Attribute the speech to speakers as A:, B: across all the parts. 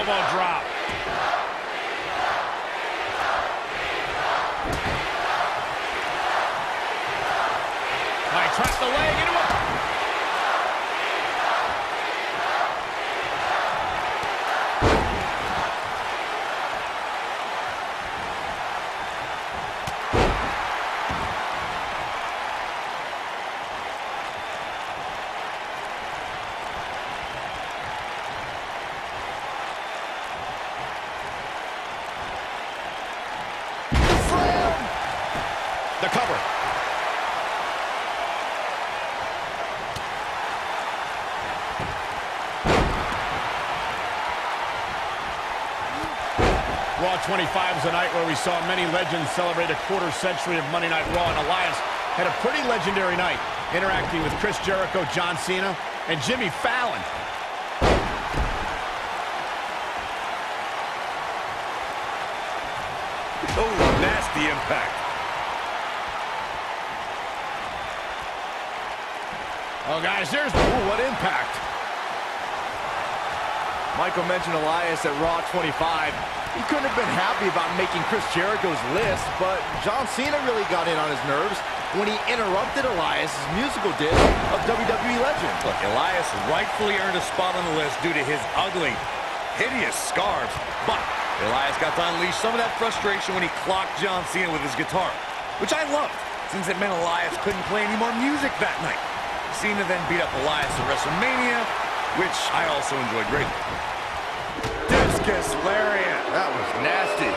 A: elbow drop. I trapped the leg into a... The cover. Raw 25 was a night where we saw many legends celebrate a quarter century of Monday Night Raw, and Elias had a pretty legendary night, interacting with Chris Jericho, John Cena, and Jimmy Fallon.
B: Oh, nasty impact.
A: Oh, guys, there's... Ooh, what impact.
C: Michael mentioned Elias at Raw 25. He couldn't have been happy about making Chris Jericho's list, but John Cena really got in on his nerves when he interrupted Elias' musical diss of WWE legend.
B: Look, Elias rightfully earned a spot on the list due to his ugly, hideous scars, but Elias got to unleash some of that frustration when he clocked John Cena with his guitar, which I loved, since it meant Elias couldn't play any more music that night. Cena then beat up Elias at WrestleMania, which I also enjoyed greatly. Discus lariat.
C: That was nasty.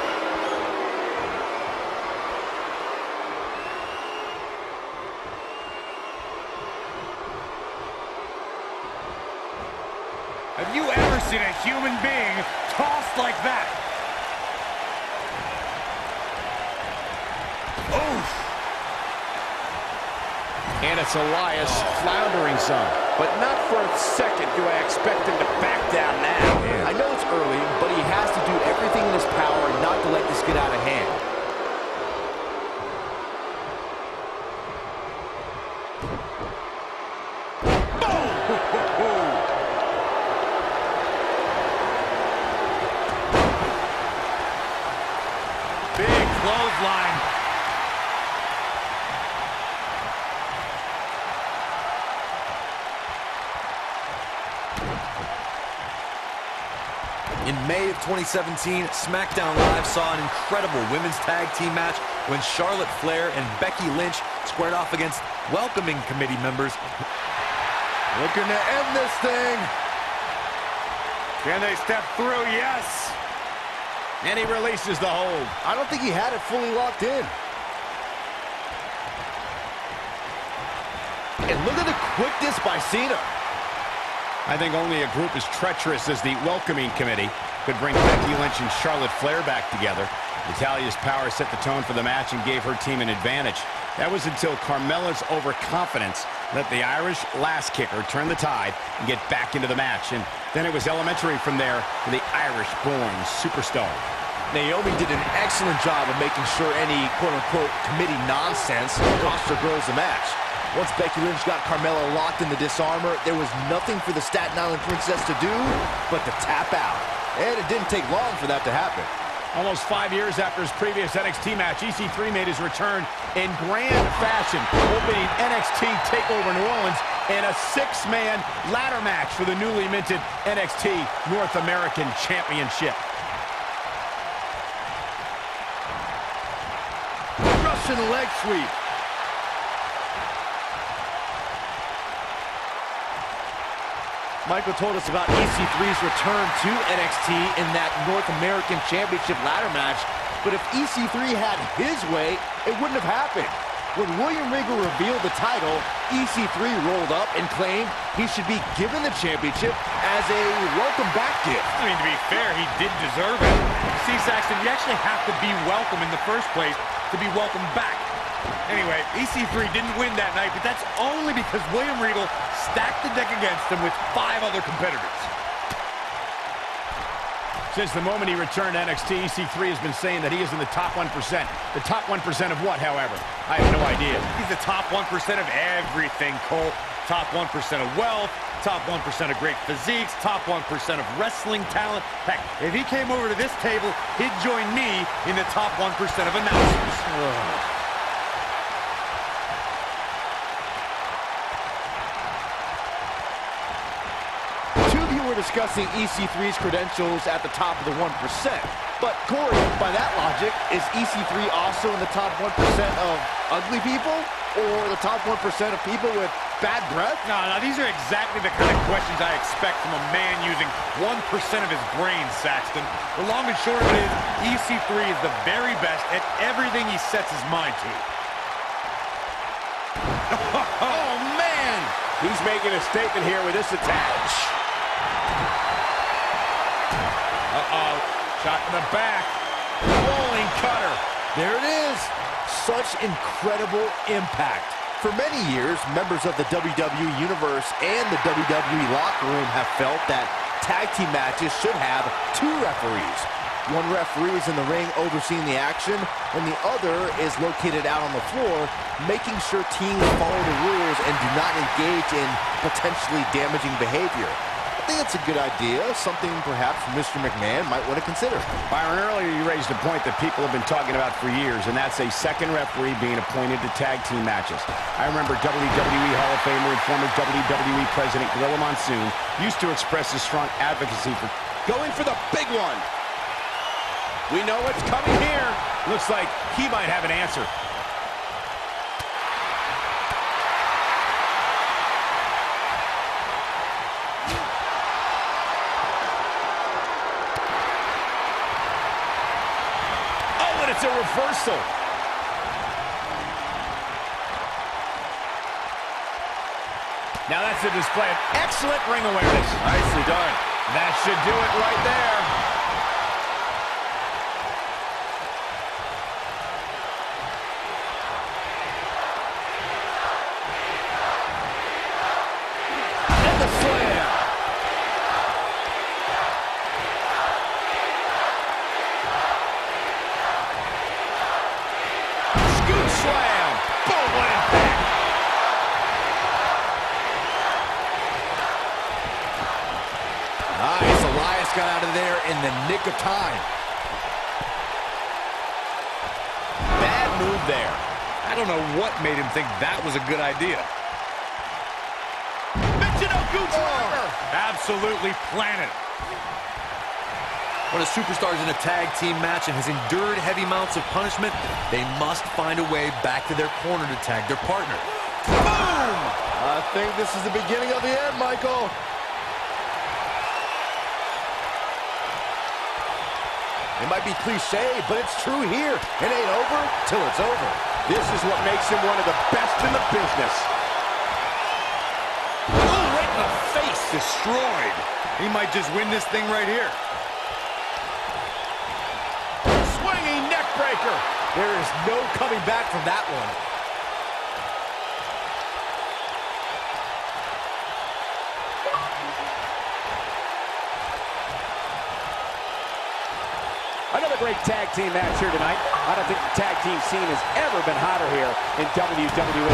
B: Have you ever seen a human being tossed like that? Oof.
A: And it's Elias floundering some.
C: But not for a second do I expect him to back down now.
B: Man.
C: I know it's early, but he has to do everything in his power not to let this get out of hand.
B: Big clothesline.
D: In May of 2017, SmackDown Live saw an incredible women's tag team match when Charlotte Flair and Becky Lynch squared off against welcoming committee members.
C: Looking to end this thing.
B: Can they step through? Yes.
A: And he releases the hold.
C: I don't think he had it fully locked in. And look at the quickness by Cena.
A: I think only a group as treacherous as the welcoming committee could bring Becky Lynch and Charlotte Flair back together. Natalya's power set the tone for the match and gave her team an advantage. That was until Carmella's overconfidence let the Irish last kicker turn the tide and get back into the match. And then it was elementary from there for the Irish-born superstar.
C: Naomi did an excellent job of making sure any quote-unquote committee nonsense cost her girls the match. Once Becky Lynch got Carmella locked in the disarmor, there was nothing for the Staten Island Princess to do but to tap out. And it didn't take long for that to happen.
A: Almost 5 years after his previous NXT match, EC3 made his return in grand fashion, opening NXT TakeOver New Orleans in a 6-man ladder match for the newly minted NXT North American Championship.
C: Russian leg sweep. Michael told us about EC3's return to NXT in that North American Championship ladder match, but if EC3 had his way, it wouldn't have happened. When William Regal revealed the title, EC3 rolled up and claimed he should be given the championship as a welcome back gift.
B: I mean, to be fair, he did deserve it. See, Saxton, you actually have to be welcome in the first place to be welcomed back. Anyway, EC3 didn't win that night, but that's only because William Regal stacked the deck against him with 5 other competitors.
A: Since the moment he returned to NXT, EC3 has been saying that he is in the top 1%. The top 1% of what, however? I have no idea.
B: He's the top 1% of everything, Cole. Top 1% of wealth, top 1% of great physiques, top 1% of wrestling talent. Heck, if he came over to this table, he'd join me in the top 1% of announcers.
C: Two of you were discussing EC3's credentials at the top of the 1%. But Corey, by that logic, is EC3 also in the top 1% of ugly people? Or the top 1% of people with bad breath?
B: No, these are exactly the kind of questions I expect from a man using 1% of his brain, Saxton. The long and short of it is, EC3 is the very best at everything he sets his mind to.
A: Oh, man! He's making a statement here with this attack. Uh-oh. Shot in the back. Rolling cutter.
C: There it is. Such incredible impact. For many years, members of the WWE Universe and the WWE locker room have felt that tag team matches should have two referees. One referee is in the ring overseeing the action, and the other is located out on the floor, making sure teams follow the rules and do not engage in potentially damaging behavior. I think it's a good idea, something perhaps Mr. McMahon might want to consider.
A: Byron, earlier you raised a point that people have been talking about for years, and that's a second referee being appointed to tag team matches. I remember WWE Hall of Famer and former WWE President Gorilla Monsoon used to express his strong advocacy for going for the big one. We know what's coming here. Looks like he might have an answer. It's a reversal. Now that's a display of excellent ring awareness.
B: Nicely done.
A: That should do it right there. And the slam. Slam! Boom, what impact!
C: Nice, Elias got out of there in the nick of time.
A: Bad move there.
B: I don't know what made him think that was a good idea. Absolutely planted.
D: When a superstar is in a tag team match and has endured heavy amounts of punishment, they must find a way back to their corner to tag their partner.
C: Boom! I think this is the beginning of the end, Michael. It might be cliche, but it's true here. It ain't over till it's over.
A: This is what makes him one of the best in the business.
B: Oh, right in the face. Destroyed. He might just win this thing right here.
A: Swinging neck breaker.
C: There is no coming back from that one.
A: Another great tag team match here tonight. I don't think the tag team scene has ever been hotter here in WWE.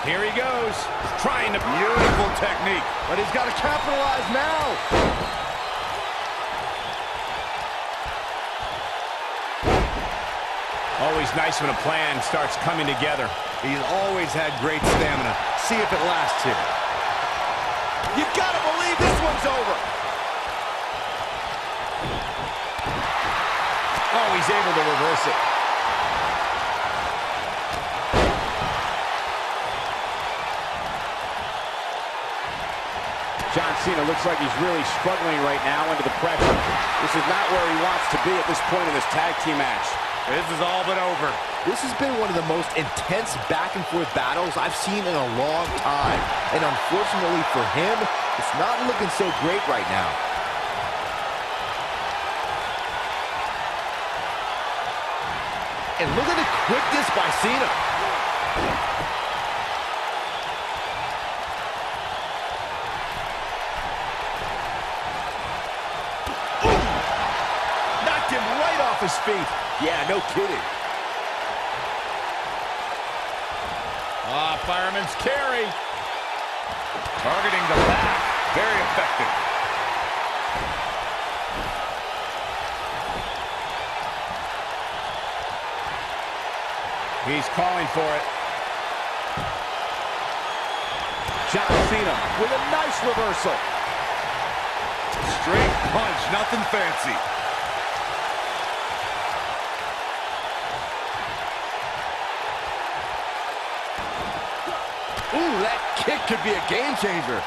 A: Here he goes, trying to...
B: Beautiful technique.
C: But he's got to capitalize now.
A: Always nice when a plan starts coming together.
B: He's always had great stamina. See if it lasts here.
A: You gotta believe this one's over. Oh, he's able to reverse it. John Cena looks like he's really struggling right now under the pressure. This is not where he wants to be at this point in this tag team match.
B: This is all but over.
C: This has been one of the most intense back-and-forth battles I've seen in a long time. And unfortunately for him, it's not looking so great right now. And look at the quickness by Cena.
A: Knocked him right off his feet.
C: Yeah, no kidding.
A: fireman's carry.
B: Targeting the back. Very effective.
A: He's calling for it.
C: John Cena with a nice reversal.
B: Straight punch, nothing fancy.
C: Ooh, that kick could be a game changer.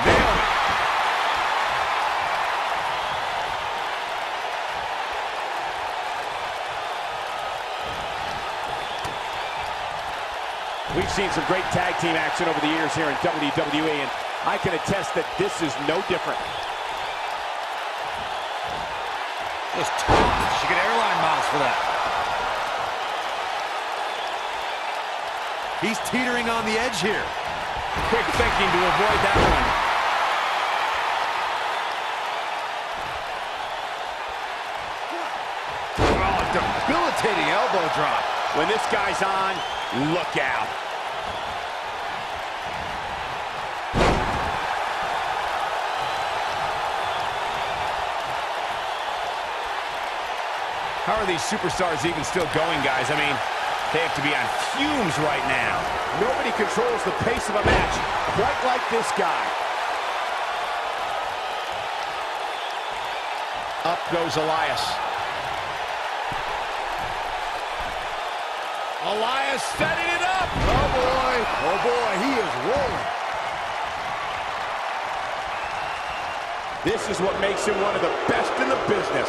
B: Nailed it.
C: We've seen some great tag team action over the years here in WWE, and I can attest that this is no different.
B: Just tossed. She get airline miles for that.
D: He's teetering on the edge here.
A: Quick thinking to avoid that one.
C: Oh, debilitating elbow drop. When this guy's on, look out.
A: How are these superstars even still going, guys? I mean, they have to be on fumes right now.
C: Nobody controls the pace of a match quite like this guy.
A: Up goes Elias. Elias setting it up.
C: Oh boy, he is rolling. This is what makes him one of the best in the business.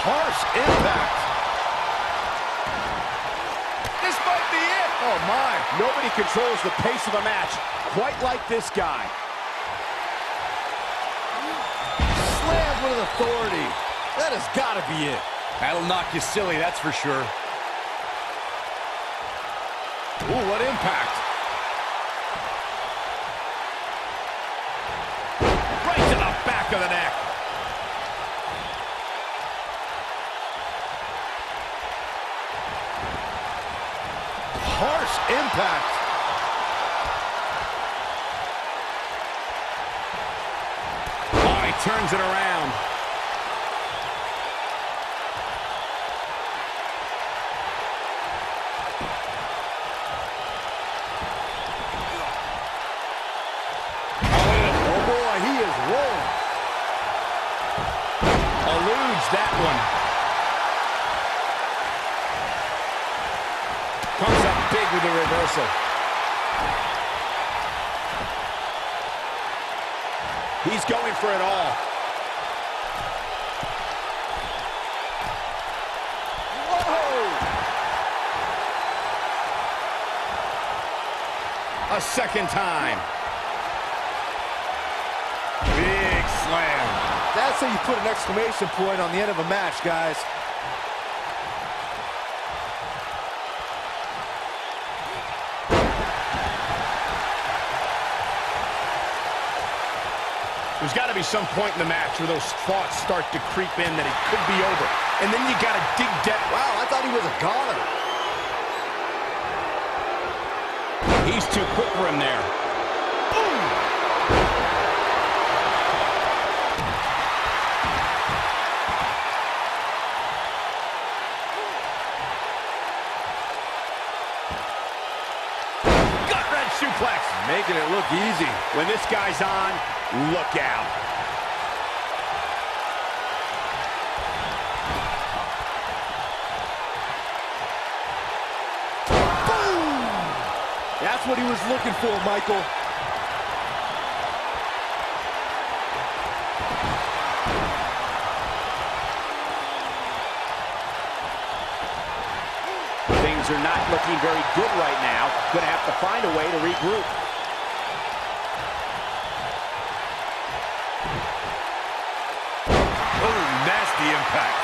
C: Harsh impact.
B: This might be it.
C: Oh my, nobody controls the pace of a match quite like this guy. Slammed with authority. That has got to be it.
B: That'll knock you silly, that's for sure.
C: Ooh, what impact.
A: Right to the back of the neck.
C: Harsh impact.
A: Oh, he turns it around. That one. Comes up big with the reversal.
C: He's going for it all.
A: Whoa! A second time.
B: Big slam.
C: That's how you put an exclamation point on the end of a match, guys.
A: There's got to be some point in the match where those thoughts start to creep in that it could be over. And then you got to dig deep.
C: Wow, I thought he was a goner.
A: He's too quick for him there. Suplex.
C: Making it look easy.
A: When this guy's on, look out.
C: Boom! That's what he was looking for, Michael.
A: Things are not looking very good right now. Gonna have to find a way to regroup.
B: Oh, nasty impact.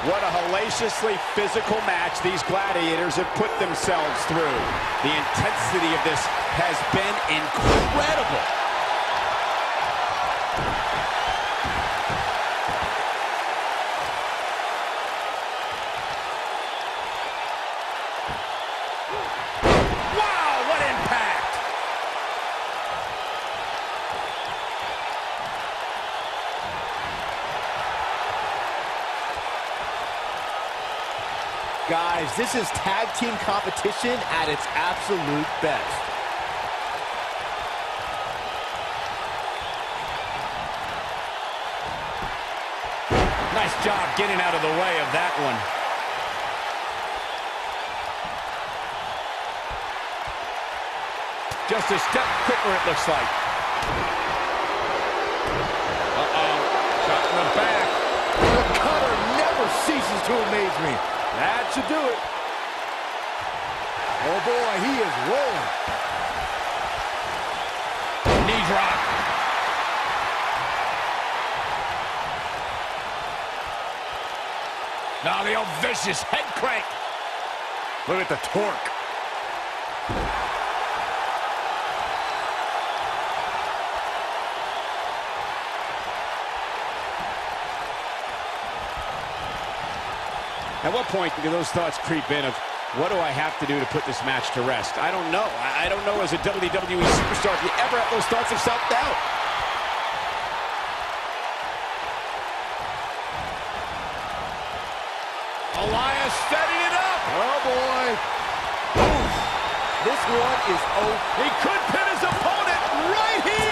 A: What a hellaciously physical match these gladiators have put themselves through. The intensity of this has been incredible.
B: Wow, what impact!
C: Guys, this is tag team competition at its absolute best.
A: Nice job getting out of the way of that one. Just a step quicker, it looks like. Uh-oh. Shot in the back.
C: The cutter never ceases to amaze me. That should do it. Oh boy, he is rolling.
A: Knee drop. Now the old vicious head crank.
B: Look at the torque.
A: At what point do those thoughts creep in of, what do I have to do to put this match to rest? I don't know. I don't know as a WWE superstar if you ever have those thoughts of self-doubt. Elias setting it up.
C: Oh boy. Ooh. This one is over.
A: He could pin his opponent right here.